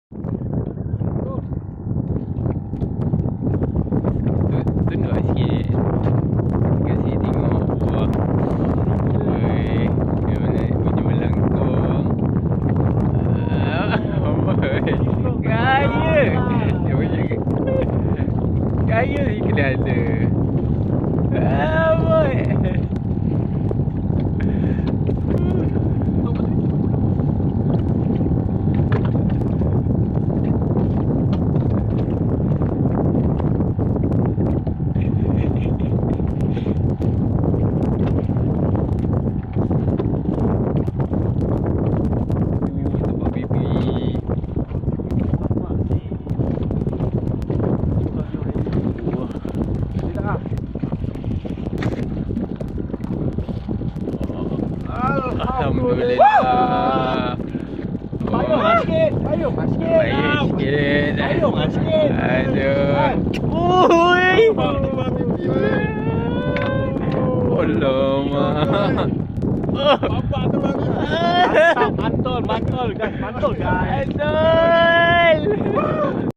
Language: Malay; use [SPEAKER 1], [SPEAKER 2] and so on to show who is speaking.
[SPEAKER 1] Tunduk sikit. Kasih tengok. Wah. Oi, dia mana bunyi melengkung. Gaya. Dia punya gaya ni kena ada. Boy. Alhamdulillah.
[SPEAKER 2] Payung sikit. Payung sikit.
[SPEAKER 1] Payung sikit.
[SPEAKER 2] Payung sikit.
[SPEAKER 1] Aduh. Ui. Alamak.
[SPEAKER 2] Bapak tu bagus. Mantul, mantul guys. Mantul guys.
[SPEAKER 1] Mantul.